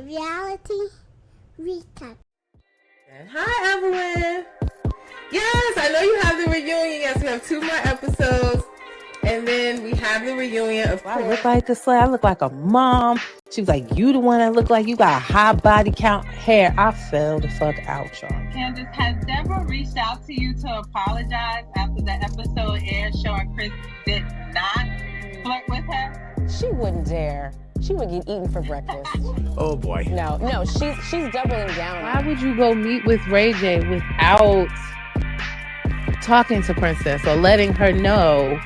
Reality recap. Hi, everyone. Yes, I know you have the reunion. Yes, we have 2 more episodes. And then we have the reunion, of course. I look like the slave. I look like a mom. She was like, you the one that look like you got a high body count hair. I fell the fuck out, y'all. Candace, has Deborah reached out to you to apologize after the episode aired showing Chris did not flirt with her? She wouldn't dare. She would get eaten for breakfast. Oh boy. No, she's doubling down. Why would you go meet with Ray J without talking to Princess or letting her know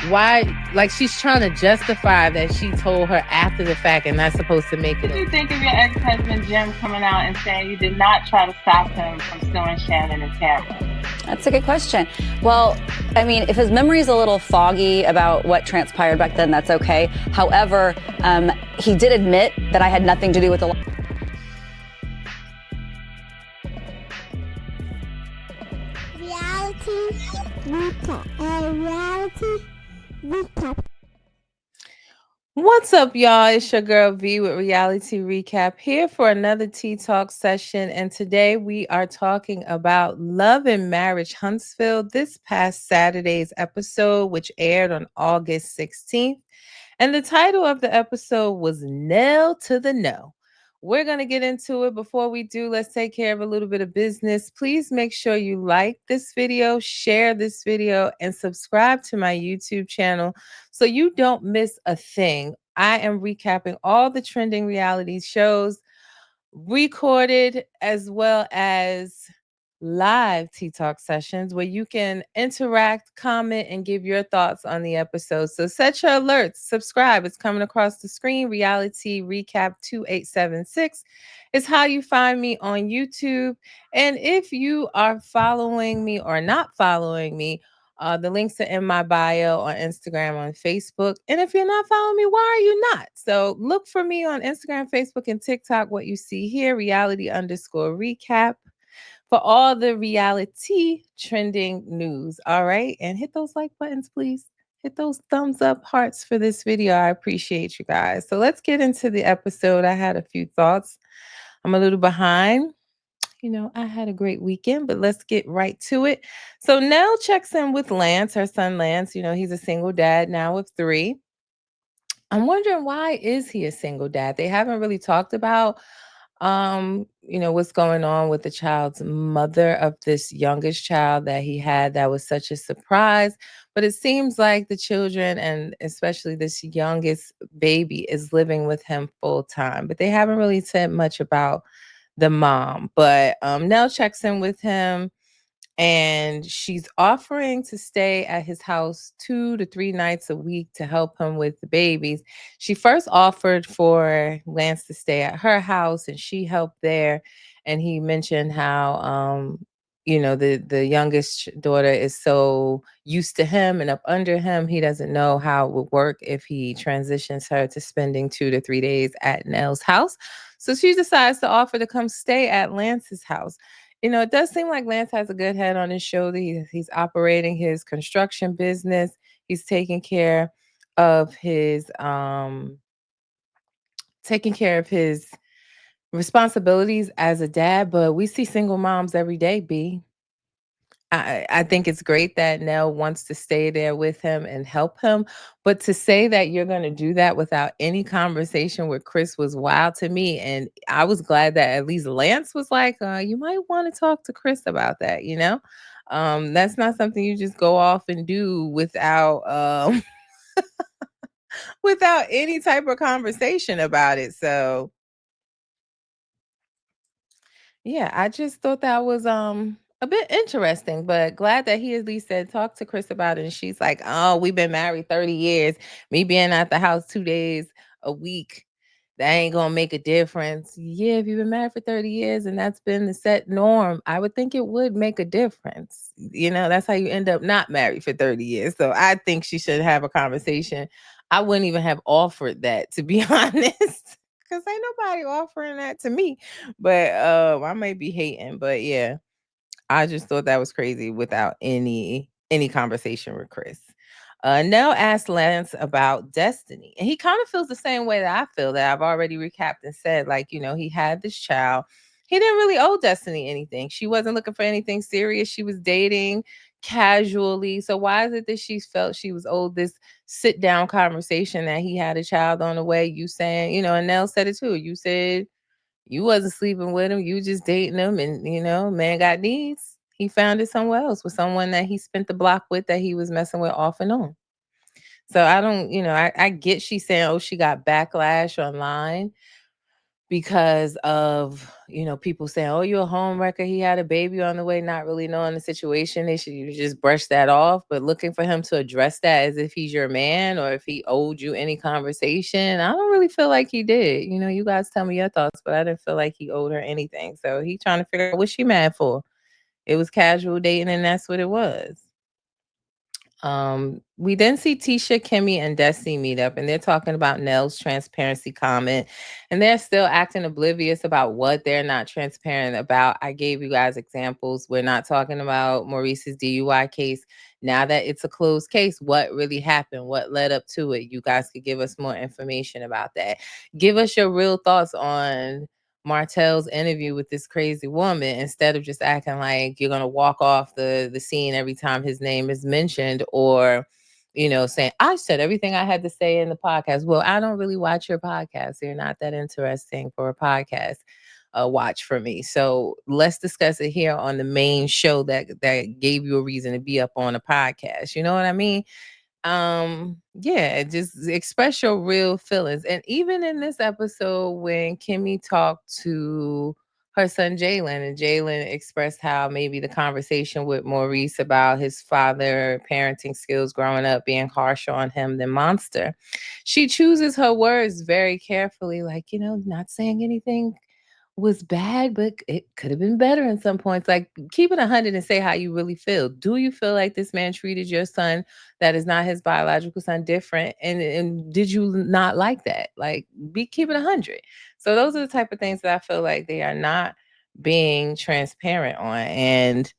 why? Like, she's trying to justify that she told her after the fact and not supposed to make it. What do you think of your ex-husband Jim coming out and saying you did not try to stop him from suing Shannon and Tamara? That's a good question. Well, I mean, if his memory is a little foggy about what transpired back then, that's okay. However, he did admit that I had nothing to do with the... Reality recap. Reality recap. What's up, y'all? It's your girl V with Reality Recap here for another Tea Talk session. And today we are talking about Love Marriage Huntsville, this past Saturday's episode, which aired on August 16th. And the title of the episode was Nell to the No. We're going to get into it. Before we do, let's take care of a little bit of business. Please make sure you like this video, share this video, and subscribe to my YouTube channel so you don't miss a thing. I am recapping all the trending reality shows, recorded as well as live Tea Talk sessions where you can interact, comment, and give your thoughts on the episode. So set your alerts, subscribe. It's coming across the screen. Reality Recap 2876 is how you find me on YouTube. And if you are following me or not following me, the links are in my bio on Instagram, on Facebook. And if you're not following me, why are you not? So look for me on Instagram, Facebook, and TikTok. What you see here, reality_recap. For all the reality trending news. All right. And hit those like buttons, please. Hit those thumbs up hearts for this video. I appreciate you guys. So let's get into the episode. I had a few thoughts. I'm a little behind. You know, I had a great weekend, but let's get right to it. So Nell checks in with Lance, her son Lance. You know, he's a single dad now of 3. I'm wondering, why is he a single dad? They haven't really talked about what's going on with the child's mother of this youngest child that he had. That was such a surprise. But it seems like the children, and especially this youngest baby, is living with him full time. But they haven't really said much about the mom. But Nell checks in with him, and she's offering to stay at his house 2 to 3 nights a week to help him with the babies. She first offered for Lance to stay at her house, and she helped there. And he mentioned how, the youngest daughter is so used to him and up under him, he doesn't know how it would work if he transitions her to spending 2 to 3 days at Nell's house. So she decides to offer to come stay at Lance's house. You know, it does seem like Lance has a good head on his shoulder. He's operating his construction business. He's taking care of his responsibilities as a dad. But we see single moms every day, B. I think it's great that Nell wants to stay there with him and help him. But to say that you're going to do that without any conversation with Chris was wild to me. And I was glad that at least Lance was like, you might want to talk to Chris about that, you know? That's not something you just go off and do without without any type of conversation about it. So yeah, I just thought that was a bit interesting, but glad that he at least said talk to Chris about it. And she's like, "Oh, we've been married 30 years. Me being at the house 2 days a week, that ain't gonna make a difference." Yeah, if you've been married for 30 years and that's been the set norm, I would think it would make a difference. You know, that's how you end up not married for 30 years. So I think she should have a conversation. I wouldn't even have offered that, to be honest. Because ain't nobody offering that to me. But I may be hating, but yeah, I just thought that was crazy without any conversation with Chris. Nell asked Lance about destiny, and he kind of feels the same way that I feel, that I've already recapped and said, like, he had this child. He didn't really owe Destiny anything. She wasn't looking for anything serious. She was dating casually. So why is it that she felt she was owed this sit down conversation that he had a child on the way? You saying, and Nell said it too. You said you wasn't sleeping with him. You just dating him, and man got needs. He found it somewhere else with someone that he spent the block with, that he was messing with off and on. So I don't, I get she's saying, oh, she got backlash online because of, people saying, oh, you're a home wrecker. He had a baby on the way, not really knowing the situation. They should you just brush that off. But looking for him to address that as if he's your man or if he owed you any conversation, I don't really feel like he did. You guys tell me your thoughts, but I didn't feel like he owed her anything. So he trying to figure out what she mad for. It was casual dating, and that's what it was. We then see Tisha, Kimmy, and Destiny meet up, and they're talking about Nell's transparency comment, and they're still acting oblivious about what they're not transparent about. I gave you guys examples. We're not talking about Maurice's DUI case. Now that it's a closed case, what really happened? What led up to it? You guys could give us more information about that. Give us your real thoughts on Martell's interview with this crazy woman, instead of just acting like you're gonna walk off the scene every time his name is mentioned, or saying, I said everything I had to say in the podcast. Well, I don't really watch your podcast. You're not that interesting for a podcast watch for me. So let's discuss it here on the main show that gave you a reason to be up on a podcast. You know what I mean? Yeah, just express your real feelings. And even in this episode, when Kimmy talked to her son Jalen, and Jalen expressed how maybe the conversation with Maurice about his father parenting skills growing up being harsher on him than Monster, she chooses her words very carefully, like, not saying anything was bad, but it could have been better in some points. Like, keep it 100 and say how you really feel. Do you feel like this man treated your son, that is not his biological son, different? And did you not like that? Like, keep it 100. So those are the type of things that I feel like they are not being transparent on, and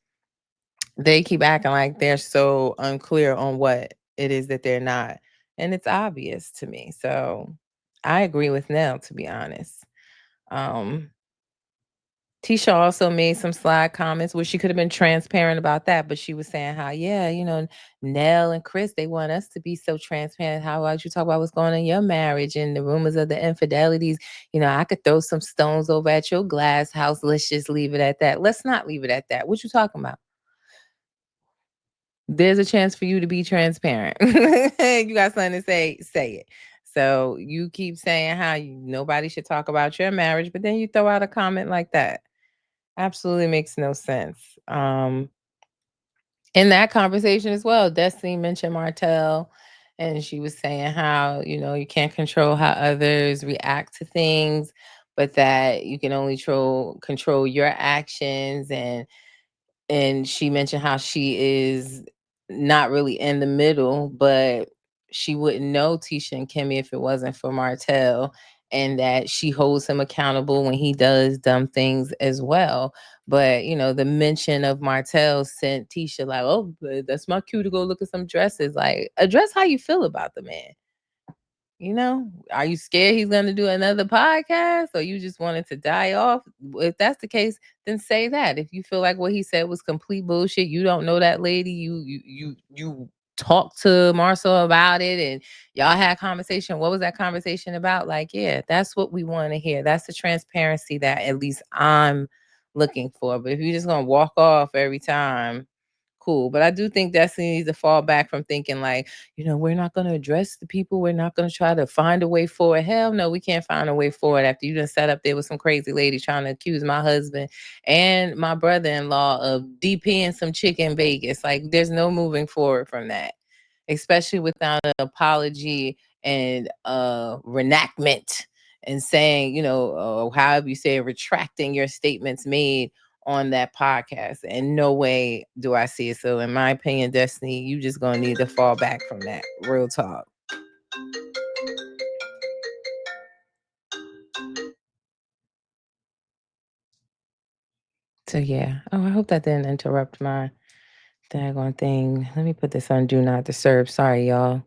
they keep acting like they're so unclear on what it is that they're not, and it's obvious to me. So I agree with Nell, to be honest. um Tisha also made some slide comments where she could have been transparent about that, but she was saying how, yeah, Nell and Chris, they want us to be so transparent. How about you talk about what's going on in your marriage and the rumors of the infidelities? I could throw some stones over at your glass house. Let's just leave it at that. Let's not leave it at that. What you talking about? There's a chance for you to be transparent. You got something to say it. So you keep saying how nobody should talk about your marriage, but then you throw out a comment like that. Absolutely makes no sense. In that conversation as well, Destiny mentioned Martell, and she was saying how, you can't control how others react to things, but that you can only control your actions. And she mentioned how she is not really in the middle, but she wouldn't know Tisha and Kimmy if it wasn't for Martell, and that she holds him accountable when he does dumb things as well. But, the mention of Martell sent Tisha like, oh, that's my cue to go look at some dresses. Like, address how you feel about the man. Are you scared he's going to do another podcast, or you just wanted to die off? If that's the case, then say that. If you feel like what he said was complete bullshit, you don't know that lady, you talked to Marcel about it, and y'all had a conversation. What was that conversation about? Like, yeah, that's what we want to hear. That's the transparency that at least I'm looking for. But if you're just going to walk off every time, cool. But I do think Destiny needs to fall back from thinking like, we're not going to address the people. We're not going to try to find a way forward. Hell no, we can't find a way forward after you done sat up there with some crazy lady trying to accuse my husband and my brother-in-law of DPing some chick in Vegas. Like, there's no moving forward from that, especially without an apology and reenactment and saying, however you say, retracting your statements made on that podcast. And no way do I see it. So in my opinion, Destiny, you just gonna need to fall back from that. Real talk. So yeah. Oh, I hope that didn't interrupt my daggone thing. Let me put this on Do Not Disturb. Sorry, y'all.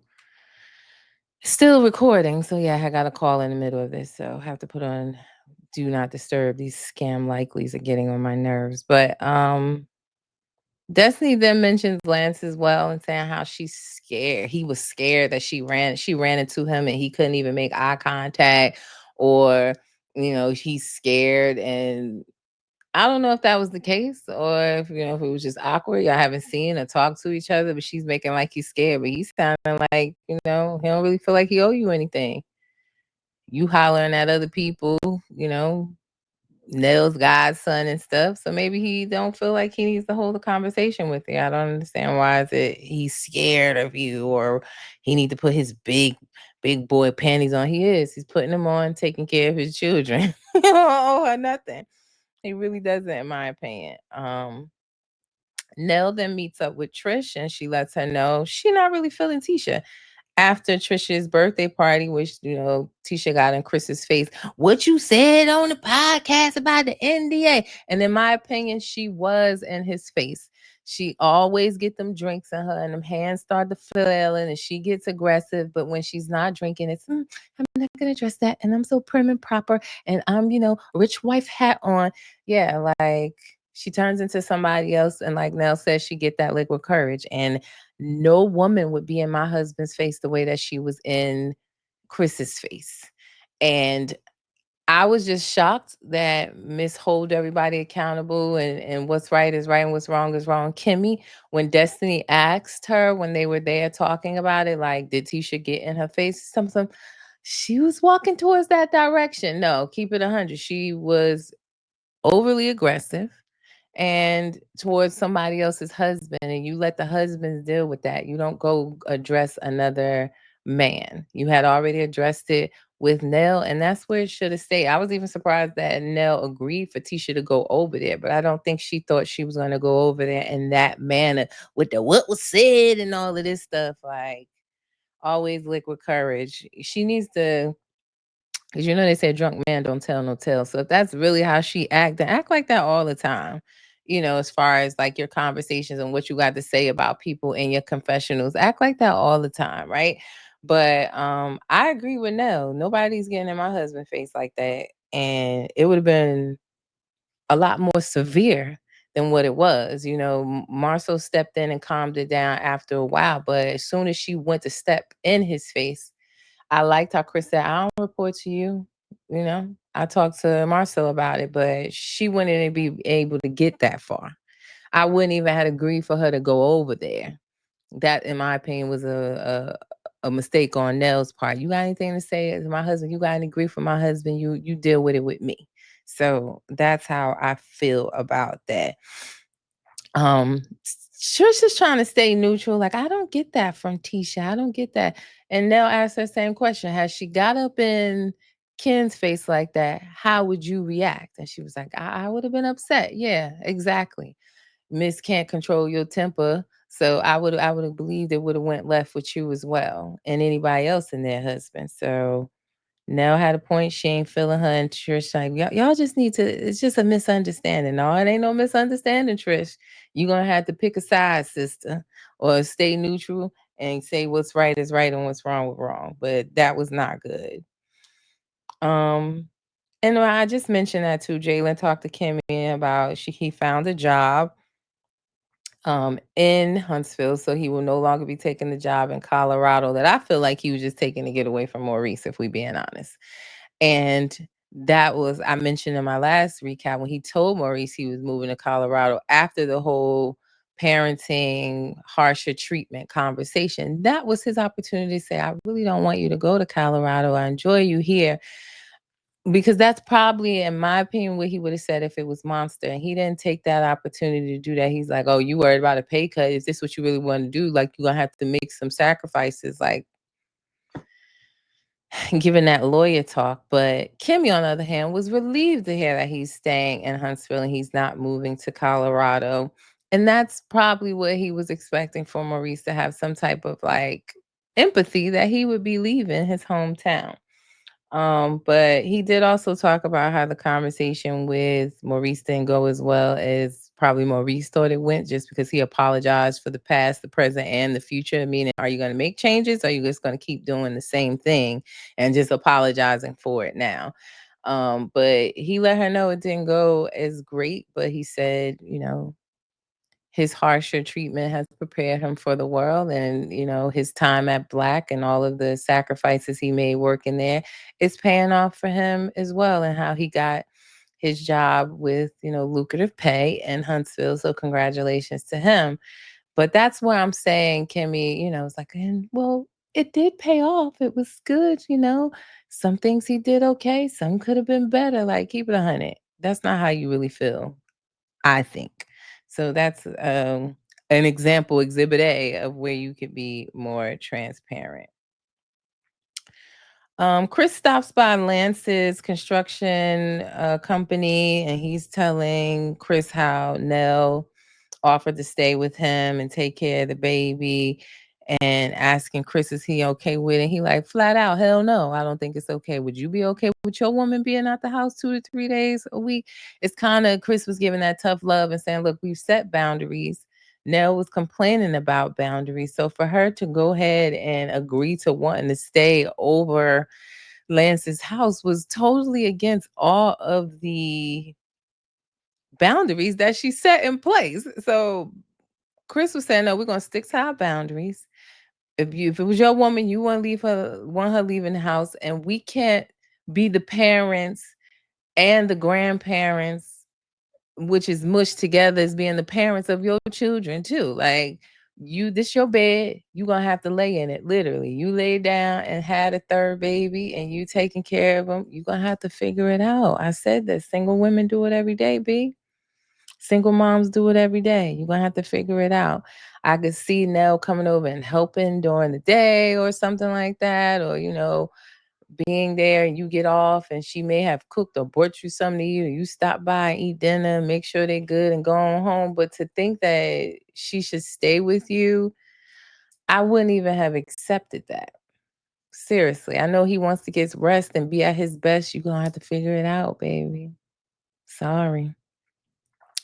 Still recording. So, yeah, I got a call in the middle of this. So, I have to put on Do Not Disturb. These scam likelies are getting on my nerves. But Destiny then mentions Lance as well and saying how she's scared. He was scared that she ran into him and he couldn't even make eye contact, or, he's scared. And I don't know if that was the case, or if it was just awkward. Y'all haven't seen or talked to each other, but she's making like he's scared, but he's sounding like, he don't really feel like he owe you anything. You hollering at other people, Nell's godson and stuff. So maybe he don't feel like he needs to hold a conversation with you. I don't understand why is it he's scared of you, or he need to put his big boy panties on. He is. He's putting them on, taking care of his children. Or nothing. He really doesn't, in my opinion. Nell then meets up with Trish and she lets her know she not really feeling Tisha. After Trisha's birthday party, which, Tisha got in Chris's face, what you said on the podcast about the NDA. And in my opinion, she was in his face. She always get them drinks in her and them hands start to flailing and she gets aggressive. But when she's not drinking, it's, I'm not going to address that. And I'm so prim and proper. And I'm, rich wife hat on. Yeah, like she turns into somebody else. And like Nell says, she get that liquid courage. And no woman would be in my husband's face the way that she was in Chris's face. And I was just shocked that Miss Hold Everybody Accountable and what's right is right and what's wrong is wrong. Kimmy, when Destiny asked her when they were there talking about it, like, did Tisha get in her face? Something, she was walking towards that direction. No, keep it 100. She was overly aggressive and towards somebody else's husband, and you let the husbands deal with that. You don't go address another man. You had already addressed it with Nell, and that's where it should have stayed. I was even surprised that Nell agreed for Tisha to go over there, but I don't think she thought she was going to go over there in that manner with the what was said and all of this stuff. Like, always liquid courage. She needs to, because they say drunk man don't tell no tale. So if that's really how she then act like that all the time. As far as like your conversations and what you got to say about people in your confessionals, act like that all the time, right? But I agree with Nell. Nobody's getting in my husband's face like that. And it would have been a lot more severe than what it was. Marcel stepped in and calmed it down after a while. But as soon as she went to step in his face, I liked how Chris said, I don't report to you. I talked to Marcel about it, but she wouldn't even be able to get that far. I wouldn't even have agreed for her to go over there. That, in my opinion, was a mistake on Nell's part. You got anything to say as my husband? You got any grief for my husband? You deal with it with me. So that's how I feel about that. Trish is trying to stay neutral. Like, I don't get that from Tisha. I don't get that. And Nell asked her same question. Has she got up in Ken's face like that? How would you react? And she was like, I would have been upset. Yeah, exactly. Miss can't control your temper. So I would have believed it would have went left with you as well and anybody else in their husband. So Nell had a point. She ain't feeling her, and Trish like, y'all just need to. It's just a misunderstanding. No, it ain't no misunderstanding, Trish. You gonna have to pick a side, sister, or stay neutral and say what's right is right and what's wrong is wrong. But that was not good. And I just mentioned that too. Jalen talked to Kimmy about he found a job in Huntsville, so he will no longer be taking the job in Colorado that I feel like he was just taking to get away from Maurice, if we being honest. And that was, I mentioned in my last recap, when he told Maurice he was moving to Colorado after the whole parenting harsher treatment conversation. That was his opportunity to say, I really don't want you to go to Colorado. I enjoy you here. Because that's probably, in my opinion, what he would have said if it was Monster. And he didn't take that opportunity to do that. He's like, oh, you worried about a pay cut? Is this what you really want to do? Like, you're going to have to make some sacrifices, like giving that lawyer talk. But Kimmy, on the other hand, was relieved to hear that he's staying in Huntsville and he's not moving to Colorado. And that's probably what he was expecting for Maurice, to have some type of like empathy that he would be leaving his hometown. But he did also talk about how the conversation with Maurice didn't go as well as probably Maurice thought it went, just because he apologized for the past, the present, and the future. Meaning, are you going to make changes, or are you just going to keep doing the same thing and just apologizing for it now? But he let her know it didn't go as great, but he said, his harsher treatment has prepared him for the world, and his time at Black and all of the sacrifices he made working there is paying off for him as well, and how he got his job with lucrative pay in Huntsville. So congratulations to him. But that's where I'm saying, Kimmy, it's like, and well, it did pay off. It was good. Some things he did okay, some could have been better. Like, keep it 100. That's not how you really feel, I think. So that's an example, exhibit A, of where you could be more transparent. Chris stops by Lance's construction company, and he's telling Chris how Nell offered to stay with him and take care of the baby, and asking Chris, is he okay with it? He like, flat out, hell no, I don't think it's okay. Would you be okay with your woman being out the house 2 to 3 days a week? It's kind of, Chris was giving that tough love and saying, look, we've set boundaries. Nell was complaining about boundaries. So for her to go ahead and agree to wanting to stay over Lance's house was totally against all of the boundaries that she set in place. So Chris was saying, no, we're gonna stick to our boundaries. If it was your woman, you want her leaving the house, and we can't be the parents and the grandparents, which is mushed together as being the parents of your children too. Like, this your bed, you gonna have to lay in it. Literally, you lay down and had a third baby, and you taking care of them. You gonna have to figure it out. I said that single women do it every day, B. Single moms do it every day. You're gonna have to figure it out. I could see Nell coming over and helping during the day or something like that, or being there and you get off and she may have cooked or brought you something to eat, or you stop by and eat dinner, make sure they're good and go on home. But to think that she should stay with you, I wouldn't even have accepted that. Seriously. I know he wants to get rest and be at his best. You're gonna have to figure it out, baby. Sorry.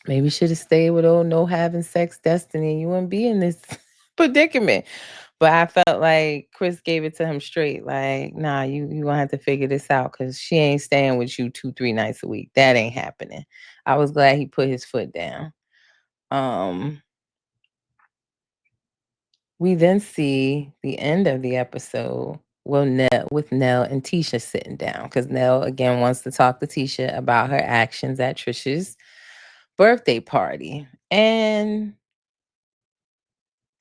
Maybe should have stayed with old no having sex Destiny. You wouldn't be in this predicament. But I felt like Chris gave it to him straight. Like, nah, you gonna have to figure this out, because she ain't staying with you 2, 3 nights a week. That ain't happening. I was glad he put his foot down. We then see the end of the episode. Well, with Nell and Tisha sitting down, because Nell again wants to talk to Tisha about her actions at Trisha's birthday party. And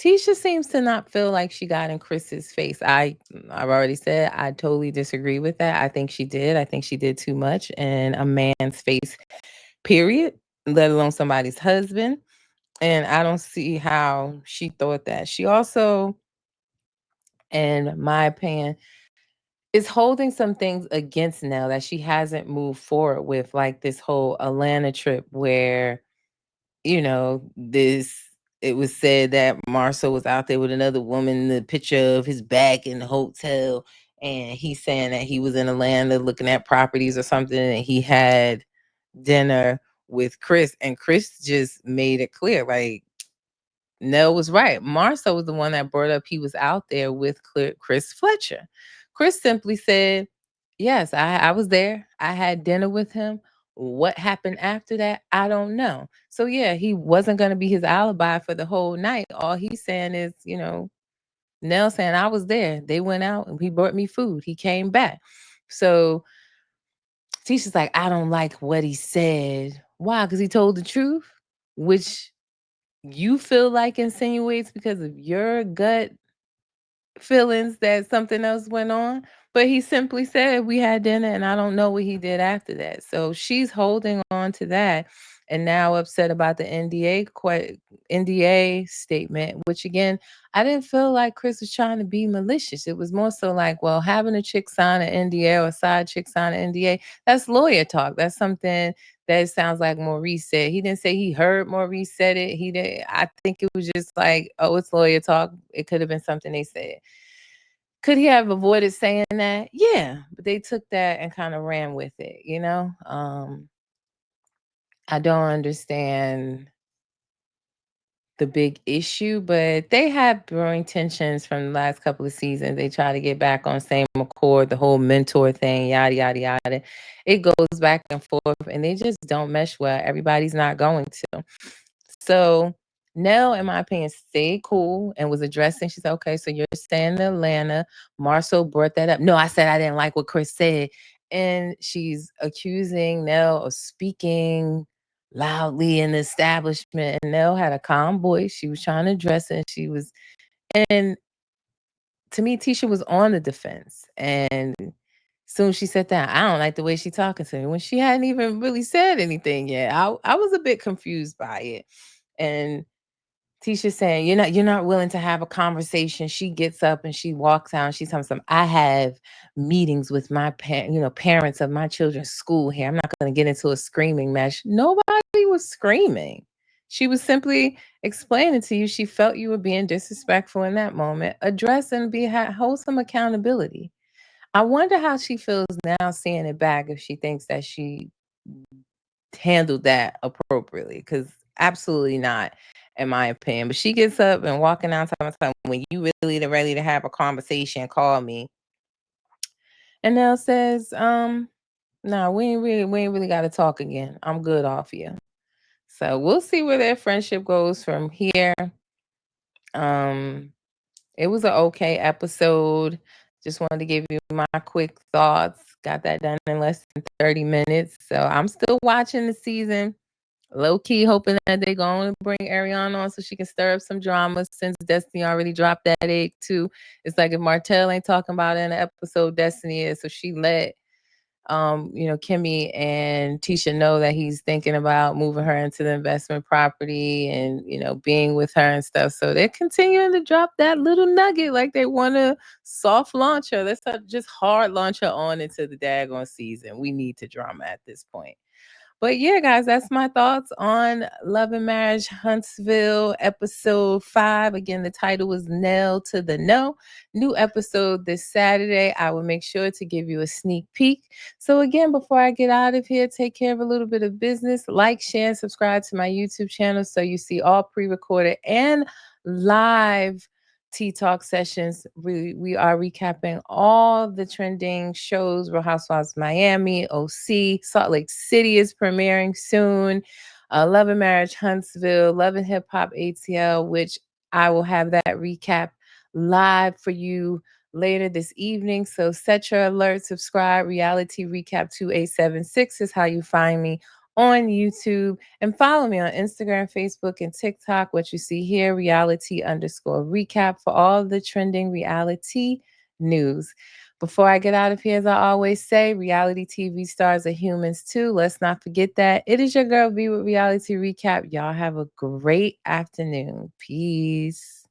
Tisha seems to not feel like she got in Chris's face. I've already said I totally disagree with that. I think she did. I think she did too much in a man's face, period, let alone somebody's husband. And I don't see how she thought that. She also, in my opinion, is holding some things against Nell that she hasn't moved forward with, like this whole Atlanta trip where this, it was said that Marcel was out there with another woman, the picture of his back in the hotel, and he's saying that he was in Atlanta looking at properties or something, and he had dinner with Chris, and Chris just made it clear, like, Nell was right. Marcel was the one that brought up he was out there with Chris Fletcher. Chris simply said, yes, I was there. I had dinner with him. What happened after that, I don't know. So yeah, he wasn't going to be his alibi for the whole night. All he's saying is, Nell saying, I was there. They went out and he brought me food. He came back. So Tisha's like, I don't like what he said. Why? Because he told the truth, which you feel like insinuates because of your gut feelings that something else went on. But he simply said we had dinner, and I don't know what he did after that. So she's holding on to that, and now upset about the NDA statement, which again, I didn't feel like Chris was trying to be malicious. It was more so like, well, having a chick sign an NDA or a side chick sign an NDA, that's lawyer talk. That's something that sounds like Maurice said. He didn't say he heard Maurice said it. He didn't. I think it was just like, oh, it's lawyer talk. It could have been something they said. Could he have avoided saying that? Yeah, but they took that and kind of ran with it, I don't understand the big issue, but they have growing tensions from the last couple of seasons. They try to get back on same accord, the whole mentor thing, yada yada yada. It goes back and forth, and they just don't mesh well. Everybody's not going to. So Nell, in my opinion, stayed cool and was addressing. She said, "Okay, so you're staying in Atlanta." Marcel brought that up. No, I said I didn't like what Chris said, and she's accusing Nell of speaking loudly in the establishment. And Nell had a calm voice. She was trying to address it. And to me, Tisha was on the defense. And soon as she sat down, I don't like the way she talking to me when she hadn't even really said anything yet. I was a bit confused by it. And Tisha saying, you're not willing to have a conversation. She gets up and she walks out and she's telling some, I have meetings with my parents of my children's school here. I'm not going to get into a screaming match. Nobody was screaming. She was simply explaining to you she felt you were being disrespectful in that moment. Address and hold some accountability. I wonder how she feels now seeing it back, if she thinks that she handled that appropriately, because absolutely not, in my opinion. But she gets up and walking down time, when you really ready to have a conversation, call me. And Nell says, nah, we ain't really got to talk again. I'm good off you. So we'll see where their friendship goes from here. It was an okay episode. Just wanted to give you my quick thoughts. Got that done in less than 30 minutes. So I'm still watching the season. Low key hoping that they're going to bring Ariana on so she can stir up some drama, since Destiny already dropped that egg too. It's like if Martell ain't talking about it in the episode, Destiny is. So she let Kimmy and Tisha know that he's thinking about moving her into the investment property and, being with her and stuff. So they're continuing to drop that little nugget like they want to soft launch her. Let's not just hard launch her on into the daggone season. We need to drama at this point. But yeah, guys, that's my thoughts on Love and Marriage Huntsville episode 5. Again, the title was Nell to the No. New episode this Saturday. I will make sure to give you a sneak peek. So again, before I get out of here, take care of a little bit of business. Like, share, and subscribe to my YouTube channel so you see all pre-recorded and live Tea Talk sessions. We are recapping all the trending shows. Real Housewives of Miami, OC, Salt Lake City is premiering soon. Love and Marriage Huntsville, Love and Hip Hop ATL, which I will have that recap live for you later this evening. So set your alerts, subscribe. Reality Recap 2876 is how you find me on YouTube, and follow me on Instagram, Facebook, and TikTok. What you see here, reality_recap, for all the trending reality news. Before I get out of here, as I always say, reality TV stars are humans too. Let's not forget that. It is your girl V with Reality Recap. Y'all have a great afternoon. Peace.